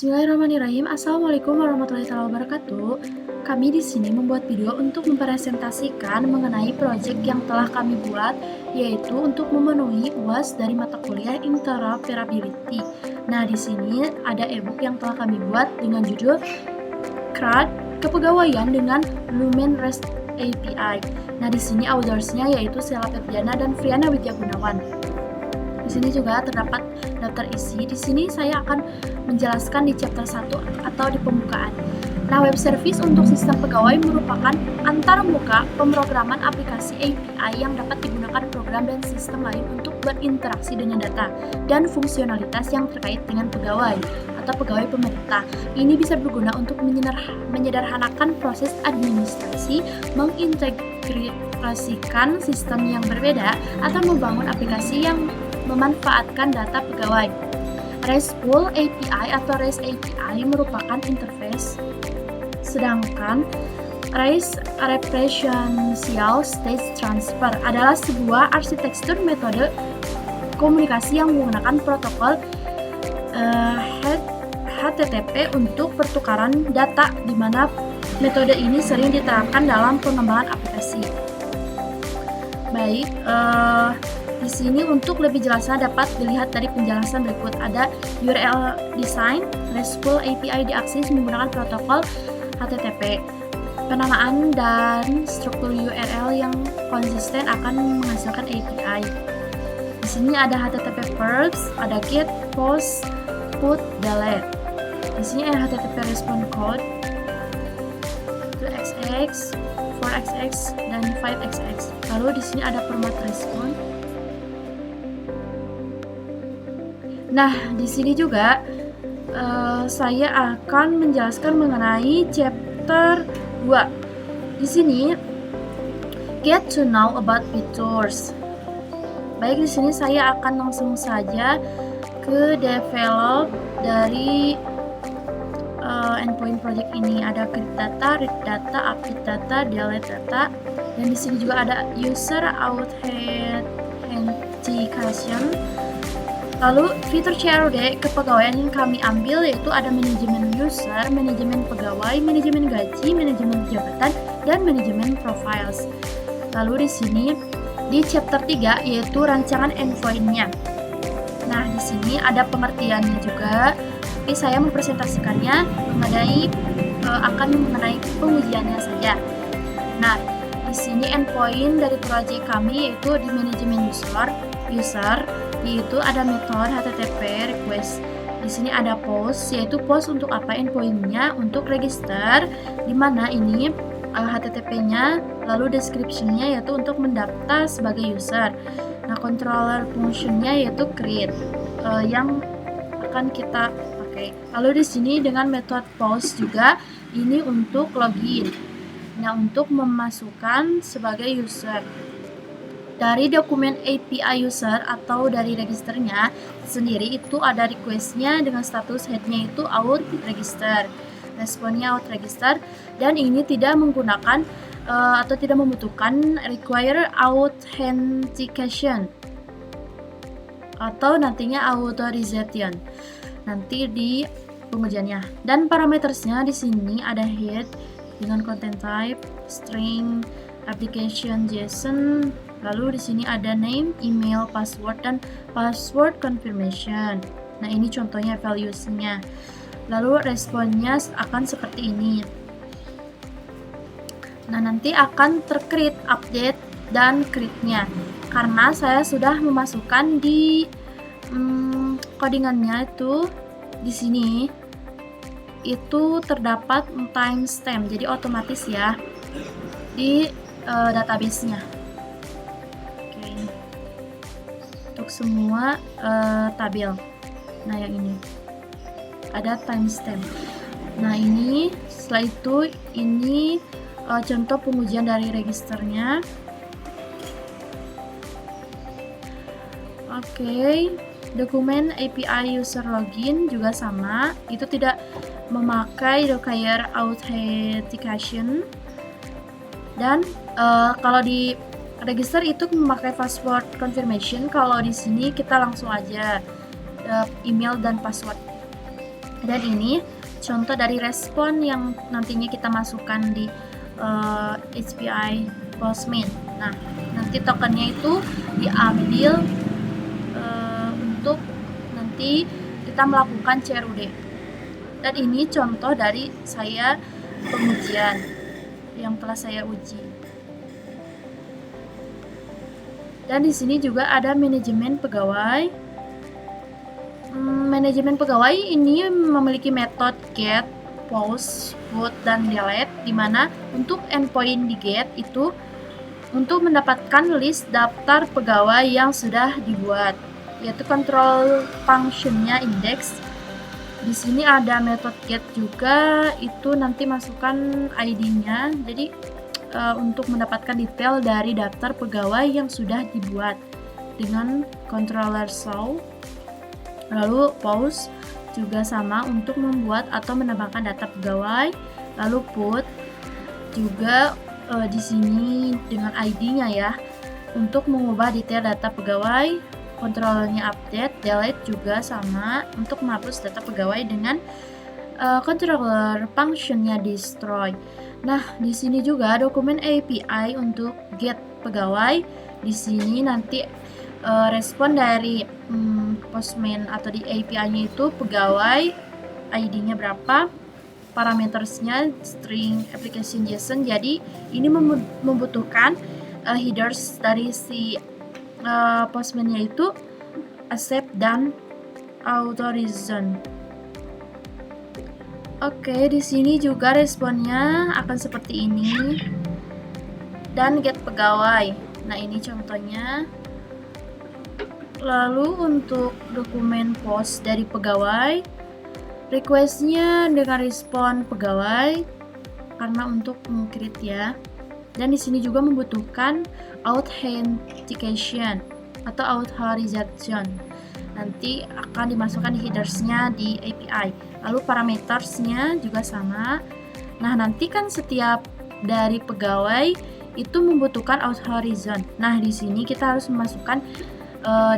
Bismillahirrahmanirrahim. Assalamualaikum warahmatullahi wabarakatuh. Kami di sini membuat video untuk mempresentasikan mengenai proyek yang telah kami buat, yaitu untuk memenuhi UAS dari mata kuliah Interoperability. Nah, di sini ada ebook yang telah kami buat dengan judul CRAD Kepegawaian dengan Lumen REST API. Nah, di sini autorsnya yaitu Sheila Febriana dan Friana Widya Gunawan. Di sini juga terdapat daftar isi. Di sini saya akan menjelaskan di chapter 1 atau di pembukaan. Nah, web service untuk sistem pegawai merupakan antarmuka pemrograman aplikasi API yang dapat digunakan program dan sistem lain untuk berinteraksi dengan data dan fungsionalitas yang terkait dengan pegawai atau pegawai pemerintah. Ini bisa berguna untuk menyederhanakan proses administrasi, mengintegrasikan sistem yang berbeda, atau membangun aplikasi yang memanfaatkan data pegawai. RESTful API atau REST API merupakan interface, sedangkan REST Representational State Transfer adalah sebuah arsitektur metode komunikasi yang menggunakan protokol HTTP untuk pertukaran data, di mana metode ini sering diterapkan dalam pengembangan aplikasi. Baik, di sini untuk lebih jelasnya dapat dilihat dari penjelasan berikut. Ada URL design, RESTful API diakses menggunakan protokol HTTP. Penamaan dan struktur URL yang konsisten akan menghasilkan API. Di sini ada HTTP verbs, ada get, post, put, delete. Di sini ada HTTP response code 2xx, 4xx, dan 5xx. Lalu di sini ada format response. Nah, di sini juga saya akan menjelaskan mengenai chapter 2. Di sini get to know about features. Baik, di sini saya akan langsung saja ke develop dari endpoint project ini. Ada create data, read data, update data, delete data, dan di sini juga ada user authentication. Lalu fitur CRD kepegawaian yang kami ambil yaitu ada manajemen user, manajemen pegawai, manajemen gaji, manajemen jabatan, dan manajemen profiles. Lalu di sini di chapter 3 yaitu rancangan endpoint-nya. Nah, di sini ada pengertiannya juga, tapi saya mempresentasikannya mengenai pengujiannya saja. Nah, di sini endpoint dari proyek kami yaitu di manajemen user yaitu ada metode HTTP request. Di sini ada post, yaitu post untuk apa endpoint-nya, untuk register, di mana ini HTTP-nya, lalu description-nya yaitu untuk mendaftar sebagai user. Nah, controller function-nya yaitu create yang akan kita pakai. Lalu di sini dengan metode post juga ini untuk login. Nah, untuk memasukkan sebagai user. Dari dokumen API user atau dari registernya sendiri itu ada request-nya dengan status head-nya itu out register, responnya out register, dan ini tidak menggunakan atau tidak membutuhkan require authentication atau nantinya authorization nanti di pengujiannya. Dan parametersnya di sini ada head dengan content type, string, application JSON. Lalu di sini ada name, email, password, dan password confirmation. Nah, ini contohnya values-nya. Lalu responnya akan seperti ini. Nah, nanti akan tercreate, update, dan create-nya. Karena saya sudah memasukkan di codingannya itu di sini itu terdapat timestamp. Jadi otomatis ya di database-nya. Untuk semua tabel. Nah, yang ini ada timestamp. Nah, ini setelah itu ini contoh pengujian dari registernya. Oke, dokumen API user login juga sama, itu tidak memakai require authentication. Dan kalau di register itu memakai password confirmation. Kalau di sini kita langsung aja email dan password. Dan ini contoh dari respon yang nantinya kita masukkan di HPI Postman. Nah, nanti tokennya itu diambil untuk nanti kita melakukan CRUD. Dan ini contoh dari saya pengujian yang telah saya uji. Dan di sini juga ada manajemen pegawai. Manajemen pegawai ini memiliki metode get, post, put, dan delete, di mana untuk endpoint di get itu untuk mendapatkan list daftar pegawai yang sudah dibuat, yaitu control functionnya index. Di sini ada metode get juga, itu nanti masukkan ID-nya. Jadi untuk mendapatkan detail dari daftar pegawai yang sudah dibuat dengan controller show. Lalu pause juga sama untuk membuat atau menambahkan data pegawai. Lalu put juga di sini dengan ID-nya ya, untuk mengubah detail data pegawai. Controllernya update, delete juga sama untuk menghapus data pegawai dengan controller functionnya destroy. Nah, di sini juga dokumen API untuk get pegawai. Di sini nanti respon dari Postman atau di API-nya itu pegawai, ID-nya berapa, parametersnya string application JSON. Jadi ini membutuhkan headers dari si Postman-nya itu accept dan authorization. Oke, di sini juga responnya akan seperti ini. Dan get pegawai. Nah, ini contohnya. Lalu untuk dokumen post dari pegawai, request-nya dengan respon pegawai karena untuk meng-create ya. Dan di sini juga membutuhkan authentication atau authorization. Nanti akan dimasukkan di headers-nya di API. Lalu parametersnya juga sama. Nah, nanti kan setiap dari pegawai itu membutuhkan authorization. Nah, di sini kita harus memasukkan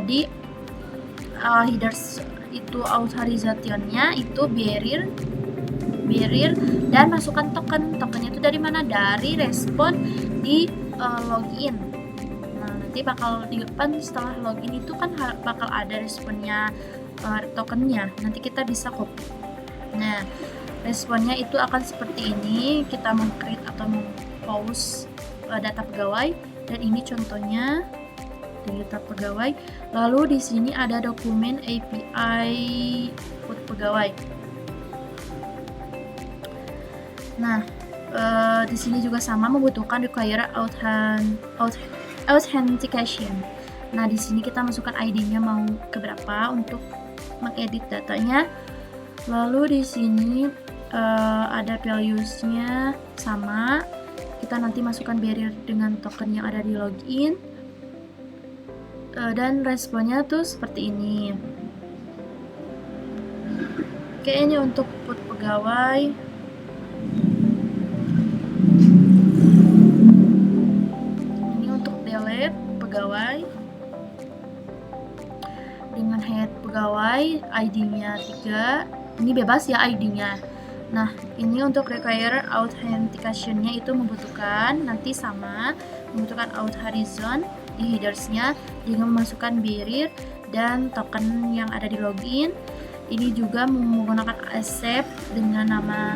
di headers itu authorization-nya itu barrier dan masukkan tokennya itu dari mana, dari respon di login. Nah, nanti bakal di depan setelah login itu kan bakal ada responnya tokennya, nanti kita bisa copy. Nah, responnya itu akan seperti ini, kita meng-create atau meng-pause data pegawai, dan ini contohnya data pegawai. Lalu di sini ada dokumen API put pegawai. Nah, di sini juga sama membutuhkan require authentication. Nah, di sini kita masukkan ID-nya mau ke berapa untuk mengedit datanya. Lalu di sini ada values-nya sama. Kita nanti masukkan barrier dengan token yang ada di login. Dan responnya tuh seperti ini. Oke, ini untuk put pegawai. Ini untuk delete pegawai dengan head pegawai, ID-nya 3. Ini bebas ya ID-nya. Nah, ini untuk require authentication-nya itu membutuhkan nanti sama, membutuhkan authorization di headers-nya dengan memasukkan barrier dan token yang ada di login. Ini juga menggunakan accept dengan nama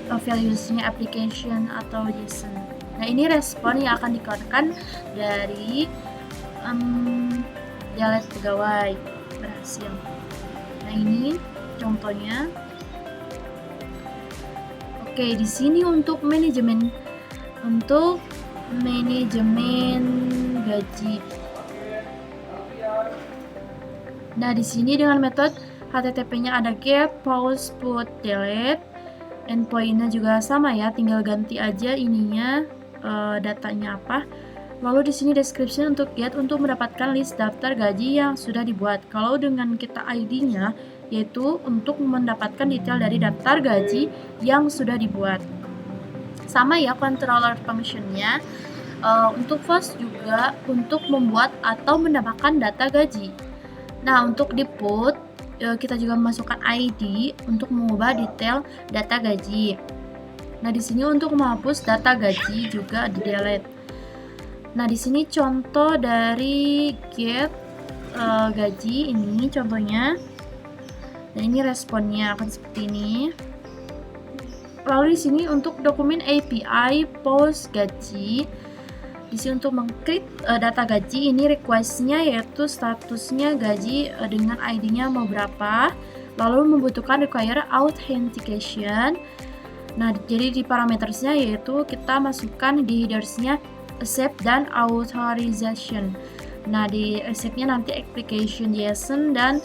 values-nya application atau JSON. Nah, ini respon yang akan dikeluarkan dari delete pegawai berhasil. Nah, ini contohnya. Oke, di sini untuk manajemen gaji. Nah, di sini dengan metode HTTP-nya ada get, pause, put, delete. Endpoint-nya juga sama ya, tinggal ganti aja ininya datanya apa. Lalu di sini description untuk get untuk mendapatkan list daftar gaji yang sudah dibuat. Kalau dengan kita ID-nya yaitu untuk mendapatkan detail dari daftar gaji yang sudah dibuat. Sama ya controller function-nya. Untuk post juga untuk membuat atau menambahkan data gaji. Nah, untuk di put kita juga memasukkan ID untuk mengubah detail data gaji. Nah, di sini untuk menghapus data gaji juga di delete. Nah, di sini contoh dari get gaji ini contohnya. Dan ini responnya akan seperti ini. Lalu di sini untuk dokumen API post gaji, di sini untuk mengklik data gaji, ini request-nya yaitu statusnya gaji dengan ID-nya mau berapa, lalu membutuhkan require authentication. Nah, jadi di parametersnya yaitu kita masukkan di headers-nya accept dan authorization. Nah, di accept-nya nanti application JSON dan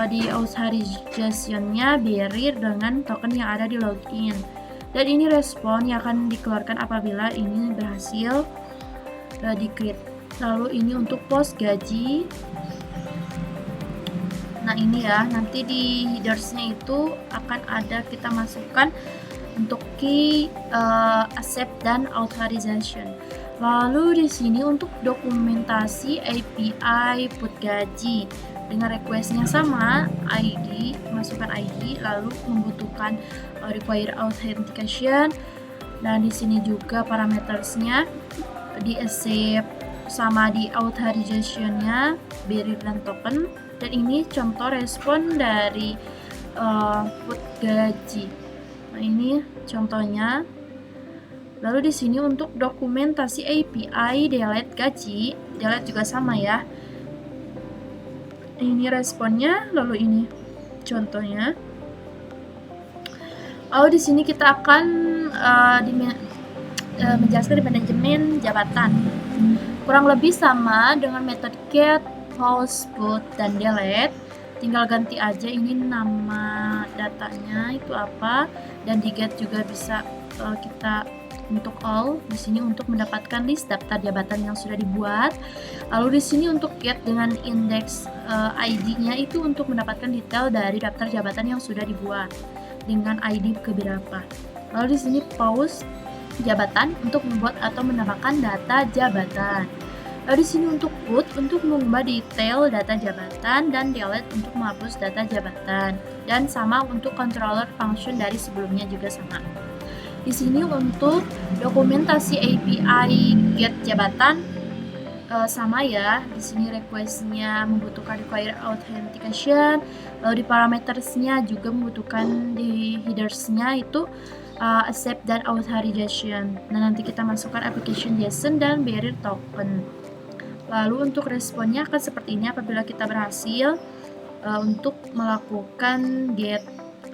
di authorization-nya BRIR dengan token yang ada di login. Dan ini respon yang akan dikeluarkan apabila ini berhasil di-create. Lalu ini untuk post gaji. Nah, ini ya, nanti di headers-nya itu akan ada kita masukkan untuk key accept dan authorization. Lalu di sini untuk dokumentasi API put gaji dengan request-nya sama, ID, masukkan ID, lalu membutuhkan require authentication. Dan di sini juga parametersnya di accept sama di authorization-nya BRIR dan token. Dan ini contoh respon dari put gaji. Nah, ini contohnya. Lalu di sini untuk dokumentasi API delete gaji, delete juga sama ya. Ini responnya, lalu ini contohnya. Lalu di sini kita akan menjelaskan di manajemen jabatan. Kurang lebih sama dengan metode get, post, put, dan delete. Tinggal ganti aja ini nama datanya itu apa, dan di get juga bisa kita untuk all di sini untuk mendapatkan list daftar jabatan yang sudah dibuat. Lalu di sini untuk get dengan indeks ID-nya itu untuk mendapatkan detail dari daftar jabatan yang sudah dibuat dengan ID keberapa. Lalu di sini pause jabatan untuk membuat atau menambahkan data jabatan. Lalu di sini untuk put untuk mengubah detail data jabatan, dan delete untuk menghapus data jabatan. Dan sama untuk controller function dari sebelumnya juga sama. Di sini untuk dokumentasi API get jabatan sama ya. Di sini request-nya membutuhkan require authentication. Lalu di parametersnya juga membutuhkan di headers-nya itu accept dan authorization. Nah, nanti kita masukkan application JSON dan BRIR token. Lalu untuk responnya akan seperti ini apabila kita berhasil untuk melakukan get,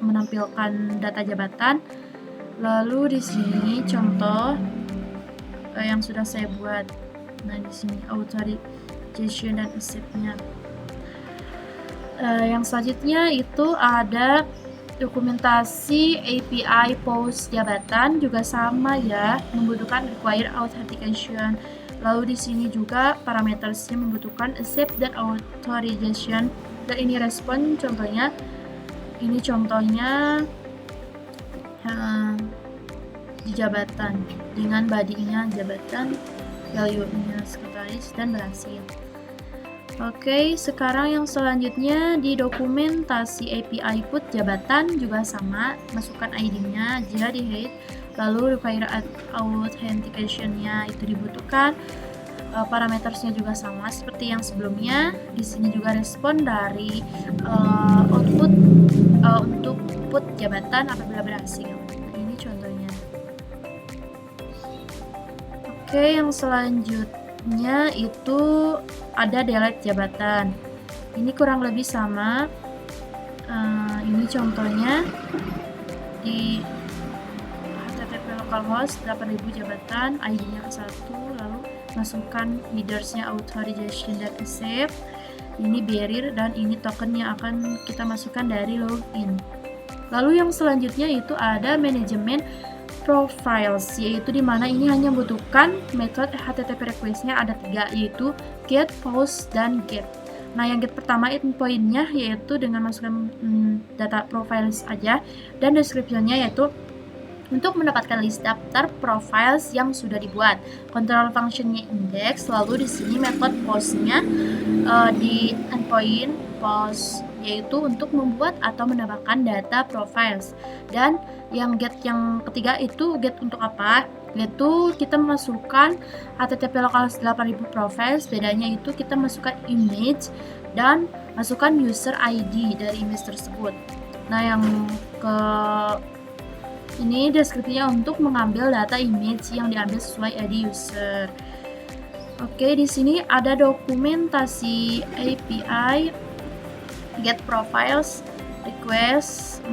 menampilkan data jabatan. Lalu di sini contoh yang sudah saya buat. Nah, di sini authorization dan accept-nya. Yang selanjutnya itu ada dokumentasi API post jabatan, juga sama ya, membutuhkan require authentication. Lalu di sini juga parametersnya membutuhkan accept dan authorization. Dan ini respon contohnya. Ini contohnya di jabatan dengan body-nya jabatan, value-nya sekretaris, dan berhasil. Oke, sekarang yang selanjutnya di dokumentasi API put jabatan juga sama, masukkan ID-nya jika di head, lalu require authentication-nya itu dibutuhkan. Parametersnya juga sama seperti yang sebelumnya. Di sini juga respon dari output untuk put jabatan apabila berhasil. Nah, ini contohnya. Oke, yang selanjutnya itu ada delete jabatan. Ini kurang lebih sama. Ini contohnya di HTTP localhost 8000 jabatan, ID-nya ke 1, lalu masukkan headers-nya authorization dan accept. Ini BRIR dan ini token yang akan kita masukkan dari login. Lalu yang selanjutnya itu ada manajemen profiles, yaitu dimana ini hanya membutuhkan metode HTTP request-nya ada 3, yaitu get, post, dan get. Nah, yang get pertama endpoint-nya yaitu dengan masukkan data profiles aja, dan description-nya yaitu untuk mendapatkan list daftar profiles yang sudah dibuat. Control functionnya index, lalu di sini metode postnya di endpoint post, yaitu untuk membuat atau menambahkan data profiles. Dan yang get yang ketiga itu get untuk apa? Yaitu kita memasukkan HTTP localhost 8000 profiles, bedanya itu kita masukkan image dan masukkan user ID dari image tersebut. Nah, yang ke ini deskripsinya untuk mengambil data image yang diambil sesuai ID user. Oke, di sini ada dokumentasi API get profiles request.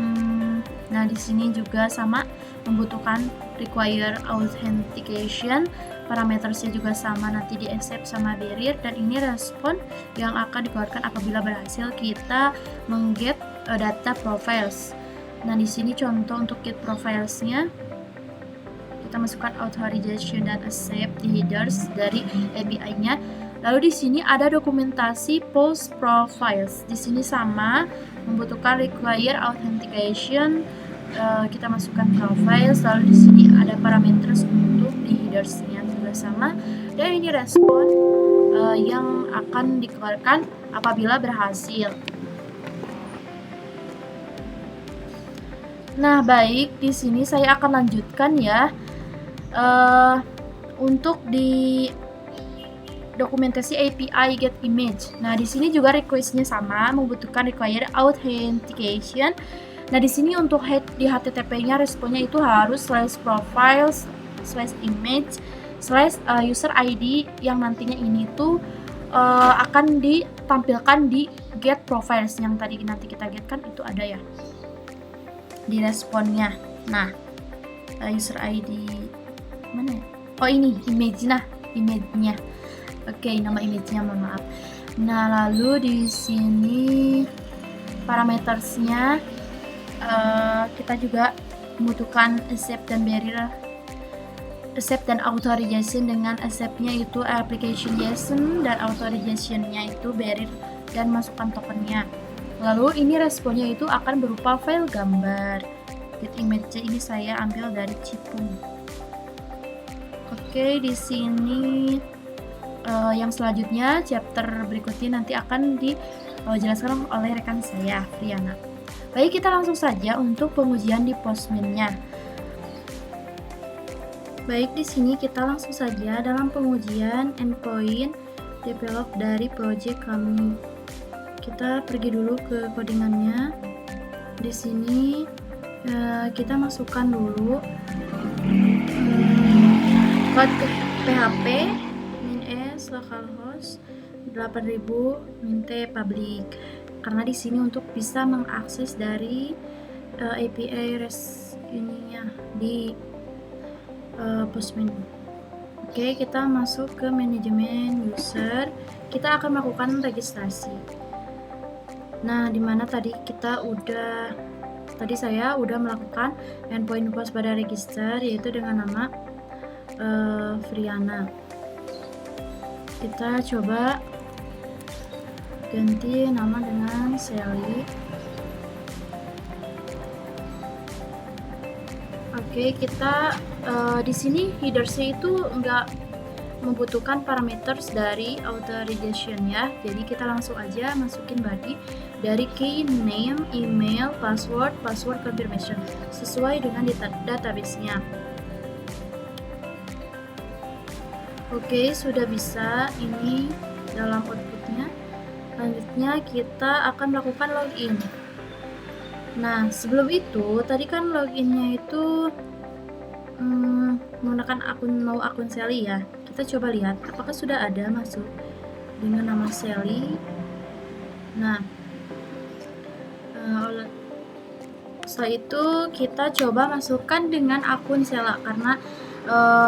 Nah, di sini juga sama membutuhkan require authentication. Parametersnya juga sama, nanti di accept sama barrier, dan ini respon yang akan dikeluarkan apabila berhasil kita mengget data profiles. Nah, di sini contoh untuk get profilesnya, kita masukkan authorization dan accept di headers dari API-nya. Lalu di sini ada dokumentasi post profiles. Di sini sama membutuhkan require authentication. Kita masukkan profiles. Lalu di sini ada parameters untuk di headers-nya juga sama. Dan ini respon yang akan dikeluarkan apabila berhasil. Nah, baik, di sini saya akan lanjutkan ya untuk di dokumentasi API get image. Nah, di sini juga request-nya sama, membutuhkan require authentication. Nah, di sini untuk di HTTP-nya responnya itu harus /profiles /image /user ID yang nantinya ini tuh akan ditampilkan di get profiles yang tadi nanti kita get kan itu ada ya di responnya. Nah, user ID mana ya? Oh, ini image. Nah, image-nya. Oke, nama image-nya, mohon maaf. Nah, lalu di sini parametersnya kita juga membutuhkan accept dan barrier, accept dan authorization. Dengan accept-nya itu application JSON dan authorization-nya itu barrier dan masukkan tokennya. Lalu ini responnya itu akan berupa file gambar. Get image ini saya ambil dari Cipung. Oke, di sini yang selanjutnya chapter berikutnya nanti akan dijelaskan oleh rekan saya, Friana. Baik, kita langsung saja untuk pengujian di Postman-nya. Baik, di sini kita langsung saja dalam pengujian endpoint develop dari project kami. Kita pergi dulu ke codingannya. Di sini kita masukkan dulu kode PHP min-s localhost 8000 min-t public, karena di sini untuk bisa mengakses dari API REST ininya di Postman. Oke, kita masuk ke manajemen user. Kita akan melakukan registrasi. Nah, dimana tadi saya udah melakukan endpoint post pada register, yaitu dengan nama Friana. Kita coba ganti nama dengan Sally. Oke, kita di sini headersnya itu enggak membutuhkan parameters dari authorization ya. Jadi kita langsung aja masukin body dari key name, email, password confirmation sesuai dengan database-nya. Oke, sudah bisa ini dalam outputnya. Selanjutnya kita akan melakukan login. Nah, sebelum itu tadi kan loginnya itu menggunakan akun Sally ya. Kita coba lihat apakah sudah ada masuk dengan nama Sally. Nah, setelah itu kita coba masukkan dengan akun Sela, karena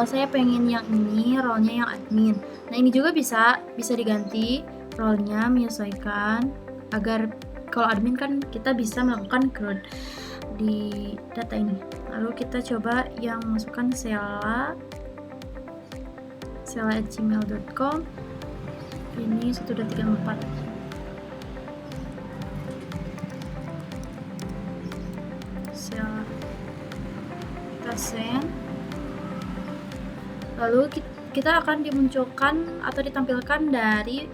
saya pengen yang ini role-nya yang admin. Nah, ini juga bisa diganti role-nya, menyesuaikan agar kalau admin kan kita bisa melakukan CRUD di data ini. Lalu kita coba yang masukkan sela@gmail.com. Ini 1234. Sela. Kita kita send. Lalu kita akan dimunculkan atau ditampilkan dari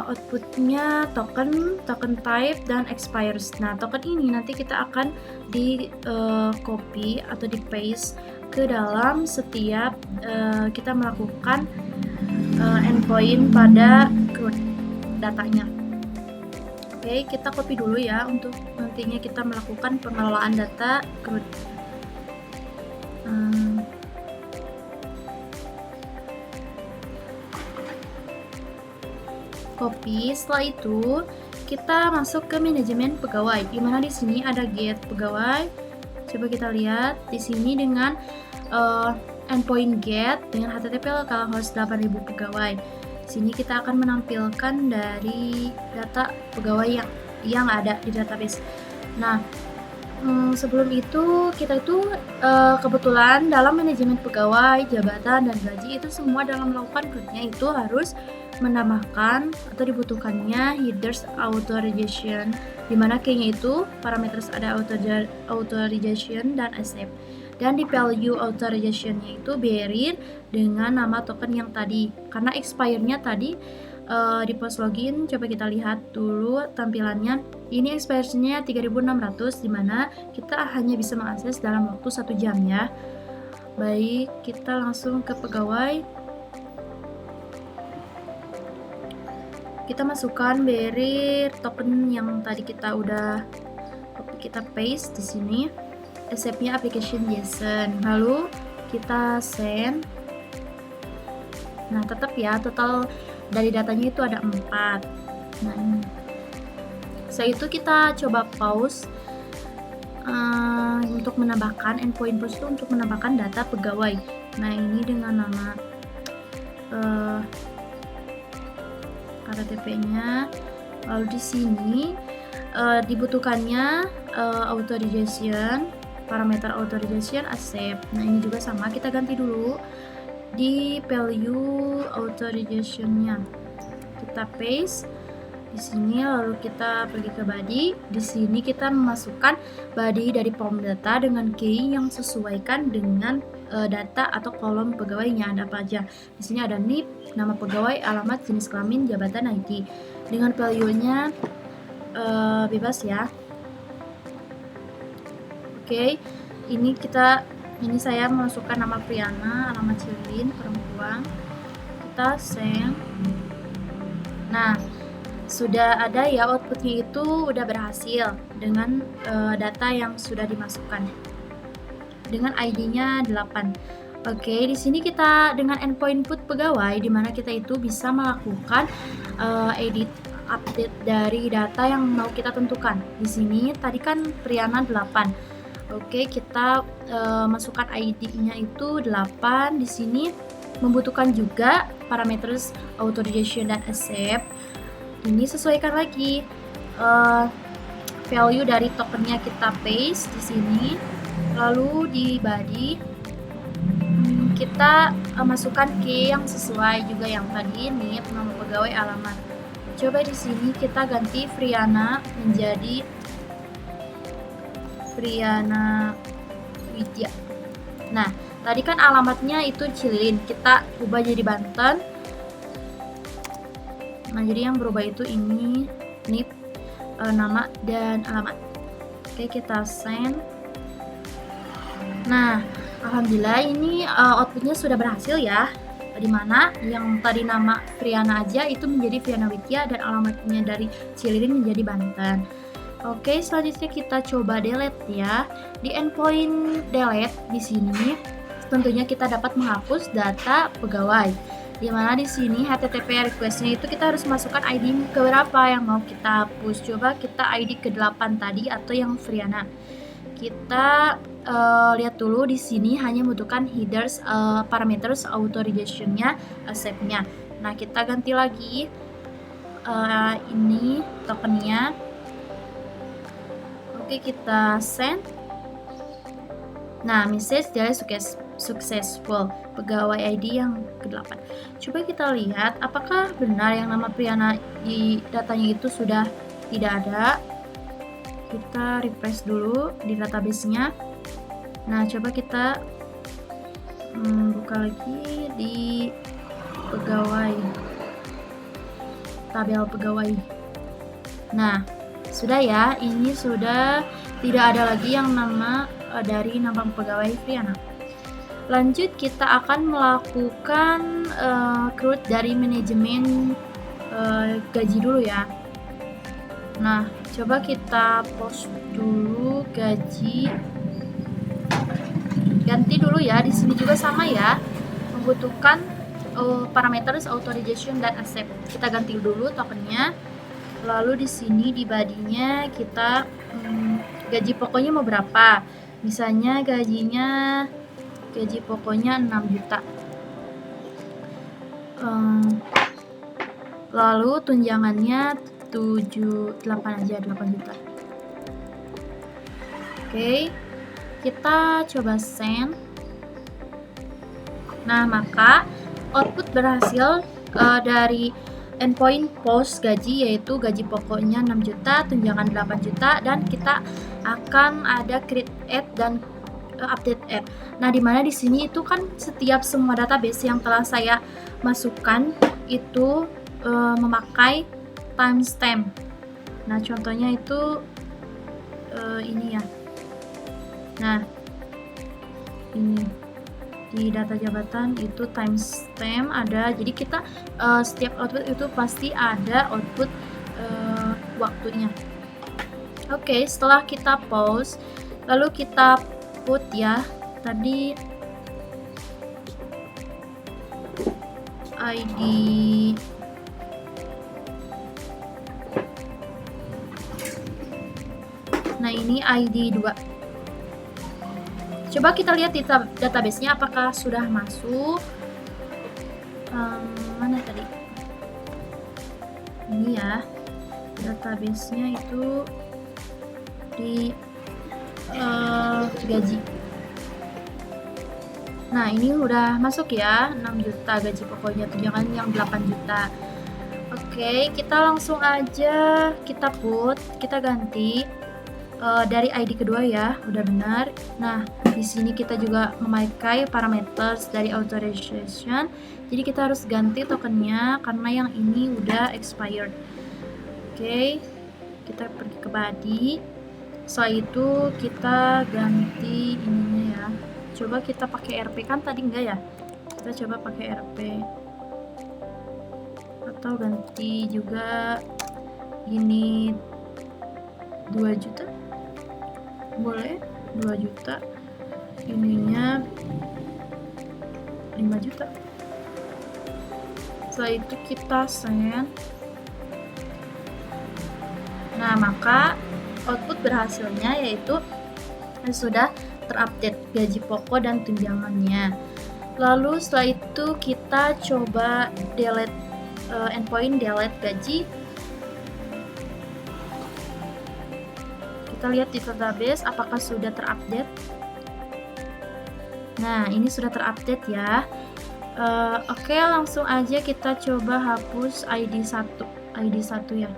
outputnya token type, dan expires. Nah, token ini nanti kita akan di copy atau di paste ke dalam setiap kita melakukan endpoint pada CRUD datanya. Oke, kita copy dulu ya untuk nantinya kita melakukan pengelolaan data CRUD. Copy. Setelah itu kita masuk ke manajemen pegawai, di mana di sini ada get pegawai. Coba kita lihat di sini dengan endpoint get dengan HTTP localhost 8000 pegawai. Di sini kita akan menampilkan dari data pegawai yang ada di database. Nah, sebelum itu kita kebetulan dalam manajemen pegawai, jabatan, dan gaji itu semua dalam melakukan CRUD-nya itu harus menambahkan atau dibutuhkannya headers authorization, dimana key-nya itu parameters ada authorization dan accept, dan di value authorization-nya itu bearer dengan nama token yang tadi, karena expire-nya tadi di post login. Coba kita lihat dulu tampilannya. Ini expire-nya 3600, dimana kita hanya bisa mengakses dalam waktu 1 jam ya. Baik, kita langsung ke pegawai. Kita masukkan bearer token yang tadi kita udah kita paste di sini. Accept-nya application JSON. Lalu kita send. Nah, tetap ya total dari datanya itu ada 4. Nah, ini. Setelah itu kita coba pause untuk menambahkan endpoint pause itu untuk menambahkan data pegawai. Nah, ini dengan nama HTTP-nya. Lalu di sini dibutuhkannya authorization, parameter authorization accept. Nah, ini juga sama, kita ganti dulu di value authorization-nya. Kita paste di sini, lalu kita pergi ke body. Di sini kita memasukkan body dari form data dengan key yang sesuaikan dengan data atau kolom pegawainya. Ada apa aja? Di sini ada NIP, nama pegawai, alamat, jenis kelamin, jabatan, ID. Dengan value-nya bebas ya. Oke, ini saya masukkan nama Priana, alamat Cililin, perempuan. Kita send. Nah, sudah ada ya outputnya itu udah berhasil dengan data yang sudah dimasukkan. Dengan ID-nya 8. Oke, di sini kita dengan endpoint put pegawai, di mana kita itu bisa melakukan edit update dari data yang mau kita tentukan. Di sini tadi kan Priana 8. Oke, kita masukkan ID-nya itu 8. Di sini membutuhkan juga parameters authorization dan accept. Ini sesuaikan lagi value dari tokennya, kita paste di sini. Lalu di body kita masukkan key yang sesuai juga yang tadi, NIP, nama pegawai, alamat. Coba di sini kita ganti Priana menjadi Priana Widya. Nah, tadi kan alamatnya itu Cililin, kita ubah jadi Banten. Nah, jadi yang berubah itu ini NIP, nama dan alamat. Oke, kita send. Nah, alhamdulillah ini outputnya sudah berhasil ya. Dimana yang tadi nama Priana aja itu menjadi Priana Widya dan alamatnya dari Cililin menjadi Banten. Oke, selanjutnya kita coba delete ya. Di endpoint delete di sini tentunya kita dapat menghapus data pegawai. Dimana di sini HTTP request-nya itu kita harus masukkan ID ke berapa yang mau kita hapus. Coba kita ID ke 8 tadi atau yang Priana. Kita lihat dulu di sini hanya membutuhkan headers, parameters authorization-nya, accept-nya. Nah, kita ganti lagi ini tokennya. Oke, kita send. Nah, message dari successful, pegawai ID yang ke-8. Coba kita lihat apakah benar yang nama Priana di datanya itu sudah tidak ada. Kita refresh dulu di database-nya. Nah, coba kita buka lagi di pegawai, tabel pegawai. Nah, sudah ya, ini sudah tidak ada lagi yang nama dari nama pegawai Friana. Lanjut, kita akan melakukan create dari manajemen gaji dulu ya. Nah, coba kita post dulu gaji. Ganti dulu ya, di sini juga sama ya, membutuhkan parameters authorization dan accept. Kita ganti dulu tokennya. Lalu di sini di body-nya kita gaji pokoknya mau berapa? Misalnya gaji pokoknya 6 juta. Lalu tunjangannya 8 aja, 8 juta. Oke, kita coba send. Nah, maka output berhasil dari endpoint post gaji, yaitu gaji pokoknya 6 juta, tunjangan 8 juta, dan kita akan ada create add dan update add. Nah, dimana di sini itu kan setiap semua database yang telah saya masukkan itu memakai timestamp. Nah, contohnya itu ini ya. Nah, ini di data jabatan itu timestamp ada, jadi kita setiap output itu pasti ada output waktunya. Oke, setelah kita pause, lalu kita put ya, tadi ID nah ini ID 2. Coba kita lihat di database-nya apakah sudah masuk. Mana tadi? Ini ya, database-nya itu di gaji. Nah, ini udah masuk ya, 6 juta gaji pokoknya, tunjangan yang 8 juta. Oke, kita langsung aja kita put, kita ganti dari ID kedua ya, udah benar. Nah, di sini kita juga memakai parameters dari authorization. Jadi kita harus ganti tokennya karena yang ini udah expired. Oke, kita pergi ke body. Setelah itu kita ganti ininya ya. Coba kita pakai RP, kan tadi enggak ya? Kita coba pakai RP. Atau ganti juga ini 2 juta. Boleh 2 juta, ininya 5 juta. Setelah itu kita send. Nah, maka output berhasilnya yaitu sudah terupdate gaji pokok dan tunjangannya. Lalu setelah itu kita coba delete endpoint delete gaji. Kita lihat di database apakah sudah terupdate. Nah, ini sudah terupdate ya. Oke, langsung aja kita coba hapus ID 1 ya.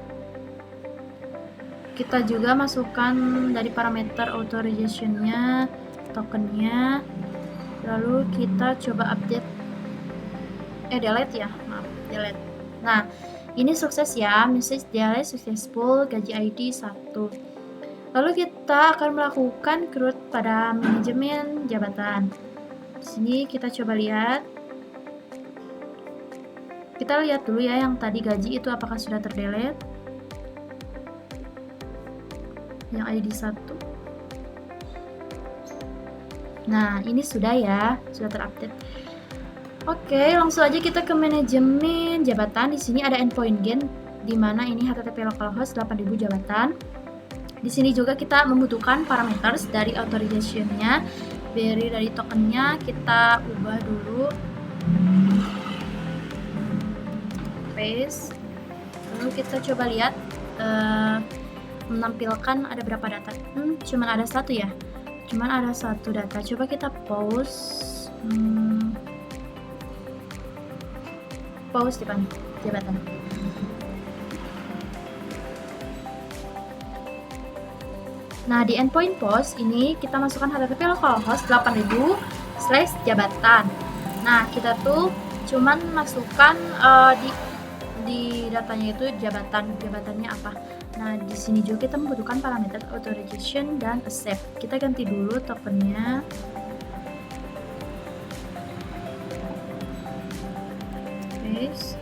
Kita juga masukkan dari parameter authorization-nya, tokennya. Lalu kita coba update. Delete ya, maaf, delete. Nah, ini sukses ya, message delete successful, gaji ID 1. Lalu kita akan melakukan create pada manajemen jabatan. Di sini kita coba lihat. Kita lihat dulu ya yang tadi gaji itu apakah sudah terdelete. Yang ID 1. Nah, ini sudah ya, sudah terupdate. Oke, langsung aja kita ke manajemen jabatan. Di sini ada endpoint gain, di mana ini HTTP localhost 8000 jabatan. Di sini juga kita membutuhkan parameters dari authorization-nya, dari tokennya kita ubah dulu, paste. Lalu kita coba lihat menampilkan ada berapa data. Cuman ada satu ya, cuman ada satu data. Coba kita pause, pause di jabatan. Nah, di endpoint post ini kita masukkan http localhost 8000/jabatan. Nah, kita tuh cuman masukkan di datanya itu jabatannya apa. Nah, di sini juga kita membutuhkan parameter authorization dan accept. Kita ganti dulu tokennya. Paste.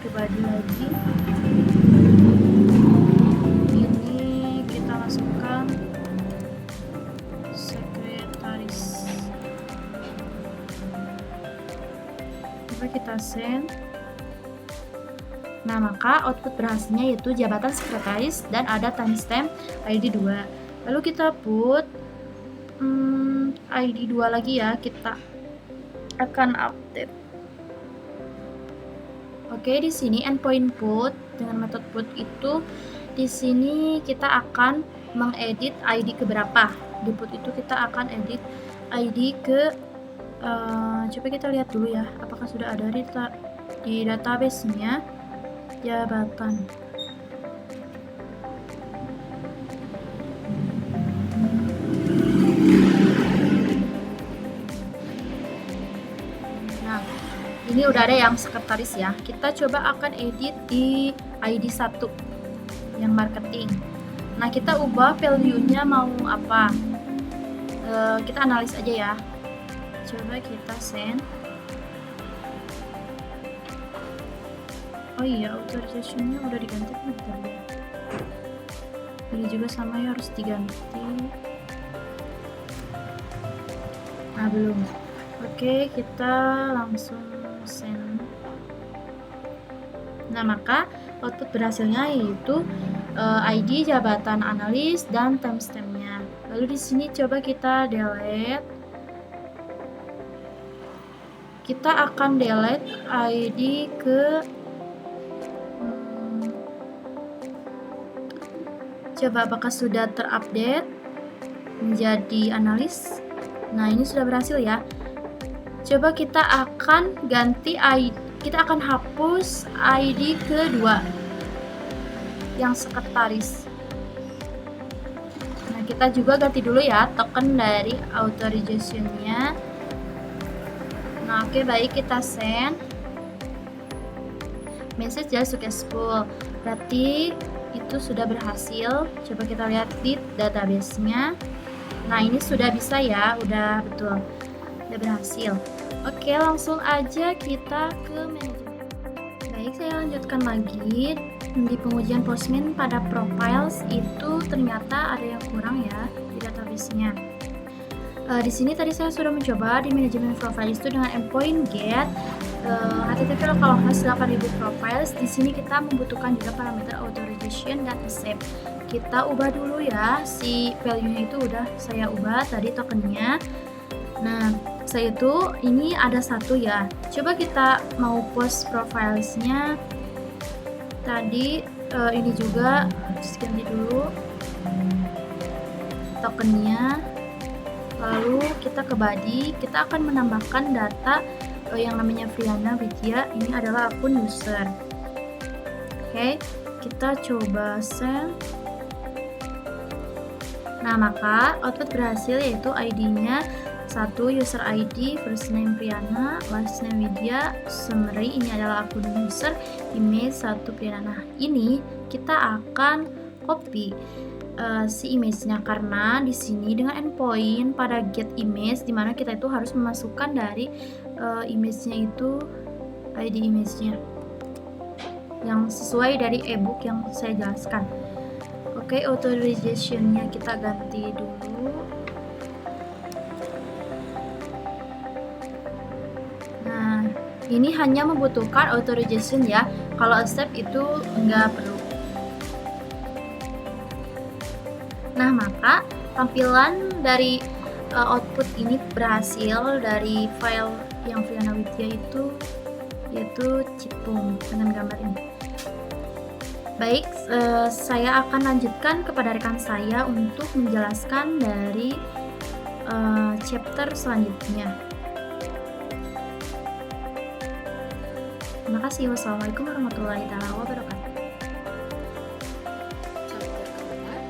Kembali lagi. Ini kita masukkan sekretaris. Coba kita send. Nah, maka output berhasilnya yaitu jabatan sekretaris dan ada timestamp ID 2. Lalu kita put ID 2 lagi ya, kita akan update. Oke, di sini endpoint put dengan metode put itu di sini kita akan mengedit ID ke berapa. Di put itu kita akan edit ID ke coba kita lihat dulu ya, apakah sudah ada di database-nya jabatan. Nah, ini udah ada yang sekretaris ya. Kita coba akan edit di ID 1 yang marketing. Nah, kita ubah value-nya mau apa. Kita analis aja ya. Coba kita send. Oh iya, authorization-nya udah diganti kan tadi. Ini juga sama ya, harus diganti. Nah, belum. Oke, kita langsung send. Nah, maka output berhasilnya yaitu ID jabatan analis dan timestamp-nya. Lalu di sini coba kita delete. Kita akan delete ID ke coba apakah sudah terupdate menjadi analis. Nah, ini sudah berhasil ya. Coba kita akan ganti ID, kita akan hapus ID kedua yang sekretaris. Nah, kita juga ganti dulu ya token dari authorization-nya. Nah, oke, baik, kita send. Message ya successful. Berarti itu sudah berhasil. Coba kita lihat di database-nya. Nah, ini sudah bisa ya, udah betul, udah berhasil. Oke, langsung aja kita ke manajemen. Baik, saya lanjutkan lagi. Di pengujian Postman pada profiles itu ternyata ada yang kurang ya di database-nya. Di sini tadi saya sudah mencoba di manajemen profiles itu dengan endpoint get http localhost 8000 profiles. Di sini kita membutuhkan juga parameter authorization dan accept. Kita ubah dulu ya, si value-nya itu udah saya ubah tadi tokennya. Nah, saya itu ini ada satu ya. Coba kita mau post profiles-nya. Tadi ini juga ganti dulu tokennya. Lalu kita ke body, kita akan menambahkan data yang namanya Friana Widya. Ini adalah akun user. Oke, kita coba send. Nah, maka output berhasil yaitu ID-nya 1 user ID, first name Priana, last name Widya, summary ini adalah akun user, image 1 Priana. Nah, ini kita akan copy si image-nya karena di sini dengan endpoint pada get image dimana kita itu harus memasukkan dari image-nya itu ID image-nya yang sesuai dari ebook yang saya jelaskan. Oke, authorization-nya kita ganti dulu. Nah, ini hanya membutuhkan authorization ya. Kalau accept itu enggak perlu. Nah, maka tampilan dari output ini berhasil dari file yang Friana Widya itu yaitu Cipung dengan gambar ini. Baik, saya akan lanjutkan kepada rekan saya untuk menjelaskan dari chapter selanjutnya. Terima kasih. Wassalamualaikum warahmatullahi wabarakatuh. Chapter keempat,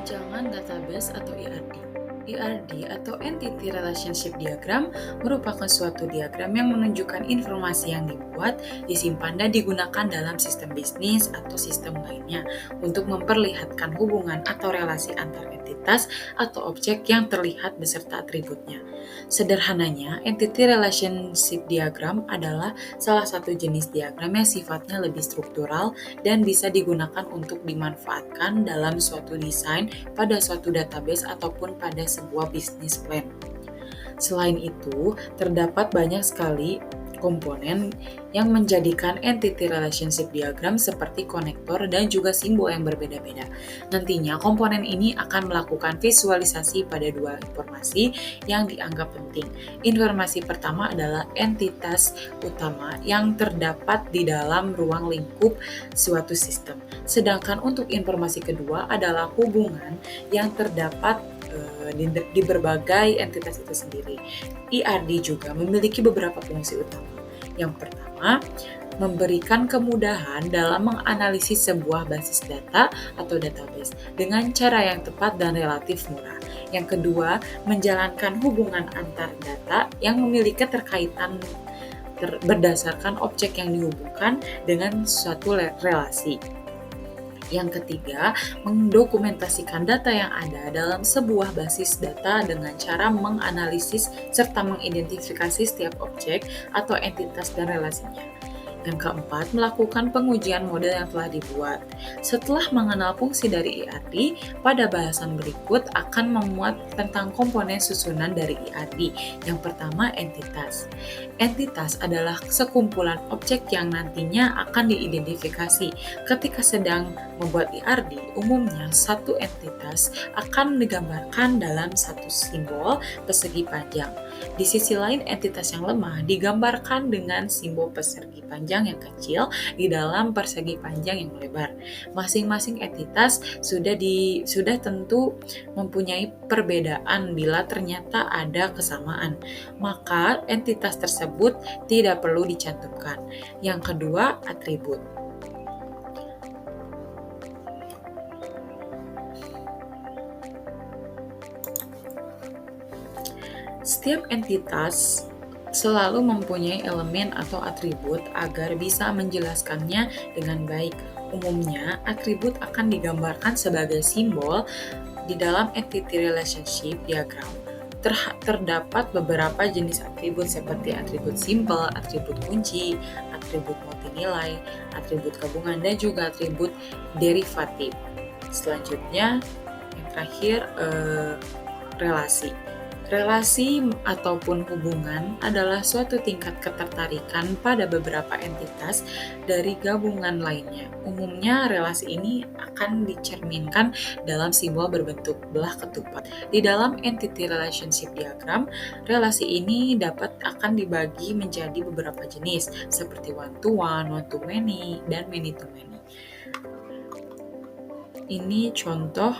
Rancangan database atau ERD. ERD atau Entity Relationship Diagram merupakan suatu diagram yang menunjukkan informasi yang dibuat, disimpan, dan digunakan dalam sistem bisnis atau sistem lainnya untuk memperlihatkan hubungan atau relasi antar entitas atau objek yang terlihat beserta atributnya. Sederhananya, Entity Relationship Diagram adalah salah satu jenis diagram yang sifatnya lebih struktural dan bisa digunakan untuk dimanfaatkan dalam suatu desain pada suatu database ataupun pada sebuah bisnis plan. Selain itu, terdapat banyak sekali komponen yang menjadikan entity relationship diagram seperti konektor dan juga simbol yang berbeda-beda. Nantinya, komponen ini akan melakukan visualisasi pada dua informasi yang dianggap penting. Informasi pertama adalah entitas utama yang terdapat di dalam ruang lingkup suatu sistem. Sedangkan untuk informasi kedua adalah hubungan yang terdapat di berbagai entitas itu sendiri. ERD juga memiliki beberapa fungsi utama. Yang pertama, memberikan kemudahan dalam menganalisis sebuah basis data atau database dengan cara yang tepat dan relatif murah. Yang kedua, menjalankan hubungan antar data yang memiliki keterkaitan berdasarkan objek yang dihubungkan dengan suatu relasi. Yang ketiga, mendokumentasikan data yang ada dalam sebuah basis data dengan cara menganalisis serta mengidentifikasi setiap objek atau entitas dan relasinya. Yang keempat, melakukan pengujian model yang telah dibuat. Setelah mengenal fungsi dari ERD, pada bahasan berikut akan memuat tentang komponen susunan dari ERD. Yang pertama, entitas. Entitas adalah sekumpulan objek yang nantinya akan diidentifikasi. Ketika sedang membuat ERD, umumnya satu entitas akan digambarkan dalam satu simbol persegi panjang. Di sisi lain, entitas yang lemah digambarkan dengan simbol persegi panjang yang kecil di dalam persegi panjang yang melebar. Masing-masing entitas sudah tentu mempunyai perbedaan bila ternyata ada kesamaan, maka entitas tersebut tidak perlu dicantumkan. Yang kedua, atribut. Setiap entitas selalu mempunyai elemen atau atribut agar bisa menjelaskannya dengan baik. Umumnya, atribut akan digambarkan sebagai simbol di dalam entity relationship diagram. Terdapat beberapa jenis atribut seperti atribut simple, atribut kunci, atribut multinilai, atribut gabungan, dan juga atribut derivatif. Selanjutnya, yang terakhir, relasi. Relasi ataupun hubungan adalah suatu tingkat ketertarikan pada beberapa entitas dari gabungan lainnya. Umumnya, relasi ini akan dicerminkan dalam simbol berbentuk belah ketupat. Di dalam entity relationship diagram, relasi ini akan dibagi menjadi beberapa jenis, seperti one-to-one, one-to-many, dan many-to-many. Ini contoh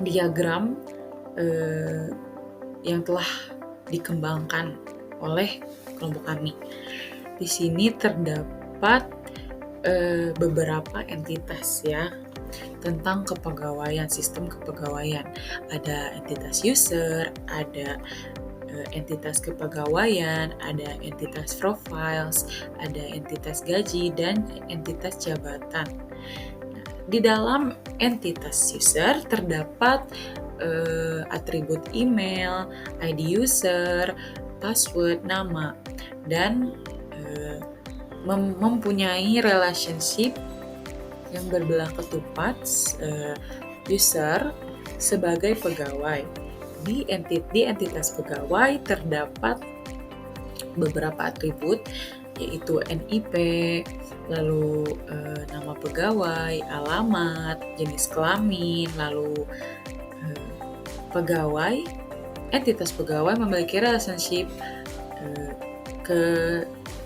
diagram yang telah dikembangkan oleh kelompok kami. Di sini terdapat beberapa entitas ya tentang kepegawaian, sistem kepegawaian. Ada entitas user, ada entitas kepegawaian, ada entitas profiles, ada entitas gaji, dan entitas jabatan. Di dalam entitas user terdapat atribut email, ID user, password, nama, dan mempunyai relationship yang berbelah ketupat user sebagai pegawai. Di entitas pegawai terdapat beberapa atribut, yaitu NIP, lalu nama pegawai, alamat, jenis kelamin, lalu pegawai. Entitas pegawai memiliki relationship ke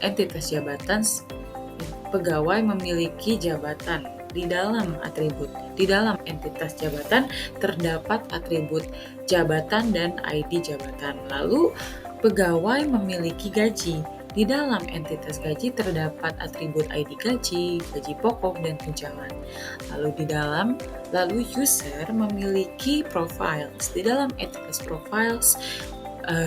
entitas jabatan. Pegawai memiliki jabatan di dalam atribut. Di dalam entitas jabatan terdapat atribut jabatan dan ID jabatan. Lalu pegawai memiliki gaji. Di dalam entitas gaji terdapat atribut ID gaji, gaji pokok, dan tunjangan. Lalu user memiliki profiles. Di dalam entitas profiles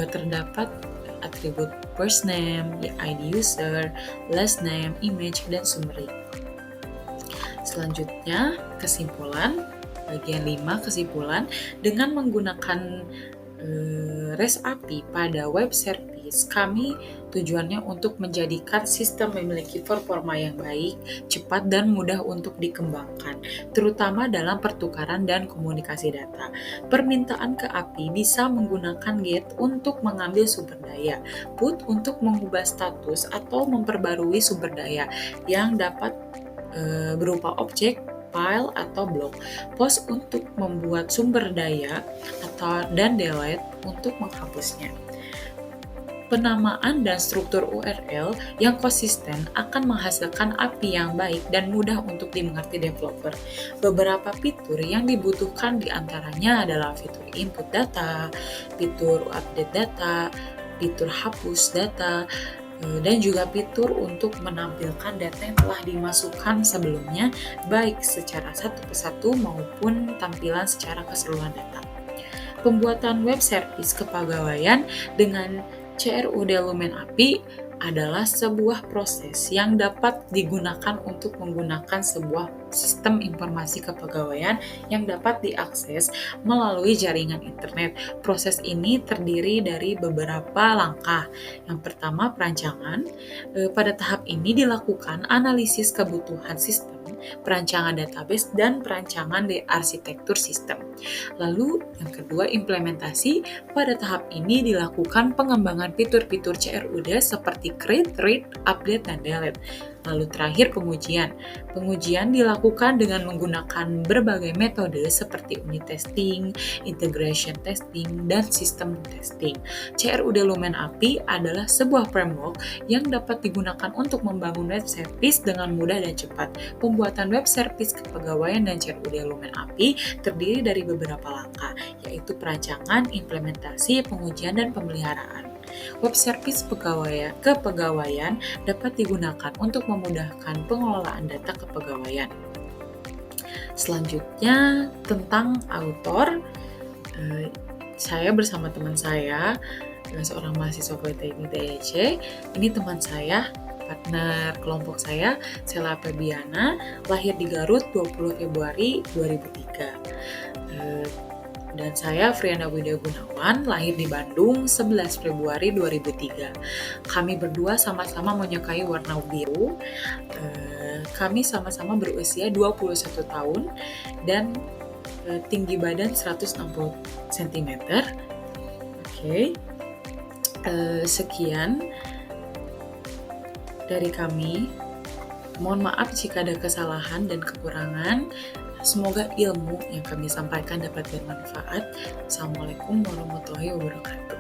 terdapat atribut first name, ID user, last name, image, dan summary. Selanjutnya, kesimpulan. Bagian 5, kesimpulan. Dengan menggunakan REST API pada web service, kami tujuannya untuk menjadikan sistem memiliki performa yang baik, cepat, dan mudah untuk dikembangkan, terutama dalam pertukaran dan komunikasi data. Permintaan ke API bisa menggunakan GET untuk mengambil sumber daya, PUT untuk mengubah status atau memperbarui sumber daya yang dapat berupa objek, file, atau blok, POST untuk membuat sumber daya, dan delete untuk menghapusnya. Penamaan dan struktur URL yang konsisten akan menghasilkan API yang baik dan mudah untuk dimengerti developer. Beberapa fitur yang dibutuhkan diantaranya adalah fitur input data, fitur update data, fitur hapus data, dan juga fitur untuk menampilkan data yang telah dimasukkan sebelumnya, baik secara satu persatu maupun tampilan secara keseluruhan data. Pembuatan web service kepegawaian dengan CRUD Lumen API adalah sebuah proses yang dapat digunakan untuk menggunakan sebuah sistem informasi kepegawaian yang dapat diakses melalui jaringan internet. Proses ini terdiri dari beberapa langkah. Yang pertama, perancangan. Pada tahap ini dilakukan analisis kebutuhan sistem, perancangan database, dan perancangan arsitektur sistem. Lalu yang kedua, implementasi. Pada tahap ini dilakukan pengembangan fitur-fitur CRUD seperti create, read, update, dan delete. Lalu terakhir, pengujian. Pengujian dilakukan dengan menggunakan berbagai metode seperti unit testing, integration testing, dan sistem testing. CRUD Lumen API adalah sebuah framework yang dapat digunakan untuk membangun web service dengan mudah dan cepat. Pembuatan web service kepegawaian dan CRUD Lumen API terdiri dari beberapa langkah, yaitu perancangan, implementasi, pengujian, dan pemeliharaan. Web service kepegawaian dapat digunakan untuk memudahkan pengelolaan data kepegawaian. Selanjutnya, tentang author, saya bersama teman saya, seorang mahasiswa Politeknik DIC. Ini teman saya, partner kelompok saya, Sela Febiana, lahir di Garut 20 Februari 2003. Dan saya, Friana Widya Gunawan, lahir di Bandung 11 Februari 2003. Kami berdua sama-sama menyukai warna biru. Kami sama-sama berusia 21 tahun dan tinggi badan 160 cm. Oke. Sekian dari kami. Mohon maaf jika ada kesalahan dan kekurangan. Semoga ilmu yang kami sampaikan dapat bermanfaat. Assalamualaikum warahmatullahi wabarakatuh.